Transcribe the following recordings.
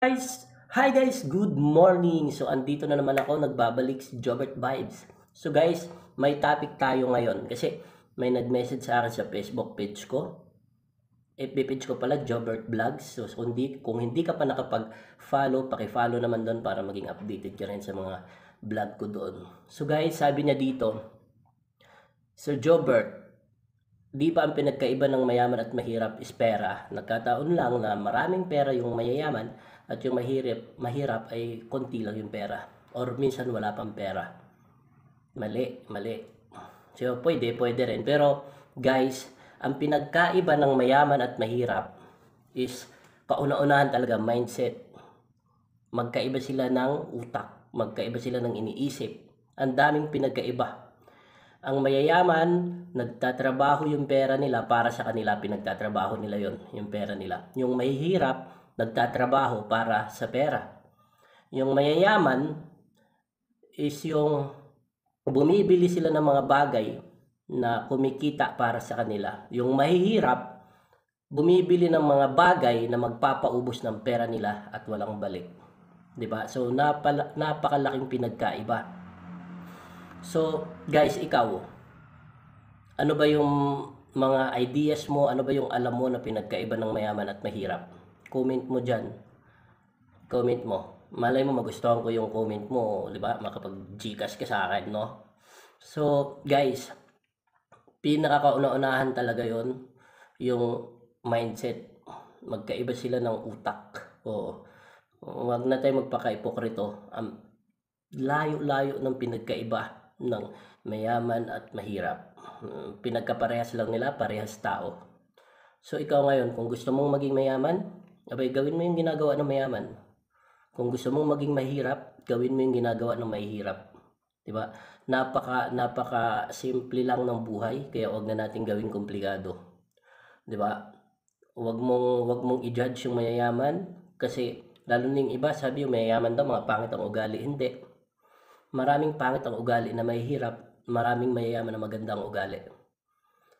Hi guys, good morning. So andito na naman ako, nagbabalik si Jobert Vibes. So guys, may topic tayo ngayon kasi may nag-message sa akin sa Facebook page ko. FB page ko pala, Jobert Vlogs. So kung hindi ka pa nakapag-follow, paki-follow naman doon para maging updated ka rin sa mga vlog ko doon. So guys, sabi niya dito, Sir Jobert, di ba ang pinagkaiba ng mayaman at mahirap is pera? Nagkataon lang na maraming pera yung mayayaman at yung mahirap ay konti lang yung pera. Or minsan wala pang pera. Mali. So pwede rin. Pero guys, ang pinagkaiba ng mayaman at mahirap is kauna-unahan talaga mindset. Magkaiba sila ng utak. Magkaiba sila ng iniisip. Ang daming pinagkaiba. Ang mayayaman, nagtatrabaho yung pera nila para sa kanila, pinagtatrabaho nila yung pera nila. Yung mahihirap, nagtatrabaho para sa pera. Yung mayayaman is yung bumibili sila ng mga bagay na kumikita para sa kanila. Yung mahihirap, bumibili ng mga bagay na magpapaubos ng pera nila at walang balik. 'Di ba? So napakalaking pinagkaiba. So, guys, ikaw, ano ba yung mga ideas mo, ano ba yung alam mo na pinagkaiba ng mayaman at mahirap? Comment mo dyan. Comment mo. Malay mo, magustuhan ko yung comment mo, di ba? Makapag-gcash ka sa akin, no? So, guys, pinakakauna-unahan talaga yon yung mindset. Magkaiba sila ng utak. Oo. Huwag na tayo magpaka-ipokrito. Layo-layo ng pinagkaiba ng mayaman at mahirap. Pinagkaparehas lang nila, parehas tao. So ikaw ngayon, kung gusto mong maging mayaman, abay gawin mo yung ginagawa ng mayaman. Kung gusto mong maging mahirap, gawin mo yung ginagawa ng mahirap. 'Di ba? Napaka simple lang ng buhay, kaya wag na natin gawing komplikado. 'Di ba? Wag mong i-judge yung mayayaman kasi lalo ning iba sabi yung mayayaman daw mga pangit ang ugali. Hindi. Maraming pangit ang ugali na mahihirap, maraming mayayaman na magandang ugali.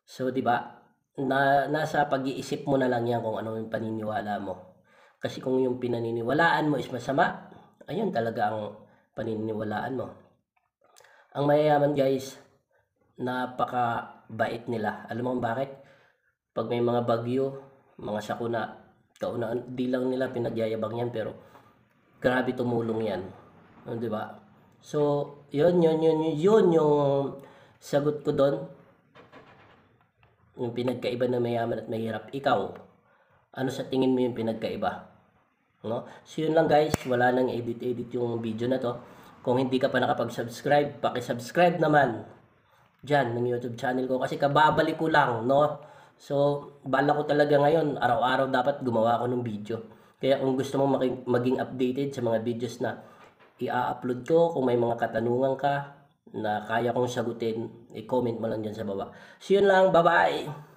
So, 'di ba? Nasa pag-iisip mo na lang 'yan kung ano yung paniniwala mo. Kasi kung yung pinaniniwalaan mo is masama, ayun talaga ang paniniwalaan mo. Ang mayayaman, guys, napakabait nila. Alam mo kung bakit? Pag may mga bagyo, mga sakuna, di lang nila pinagyayabang 'yan pero grabe tumulong 'yan. 'Di ba? So, yun yung sagot ko doon. Yung pinagkaiba ng mayaman at mahirap. Ikaw, ano sa tingin mo yung pinagkaiba? No? So, yun lang guys. Wala nang edit yung video na to. Kung hindi ka pa nakapag-subscribe, paki-subscribe naman dyan ng YouTube channel ko. Kasi kababalik ko lang, no? So, bala ko talaga ngayon, araw-araw dapat gumawa ako ng video. Kaya kung gusto mong maging updated sa mga videos na i-upload ko, kung may mga katanungan ka na kaya kong sagutin, i-comment mo lang dyan sa baba. So yun lang, bye-bye!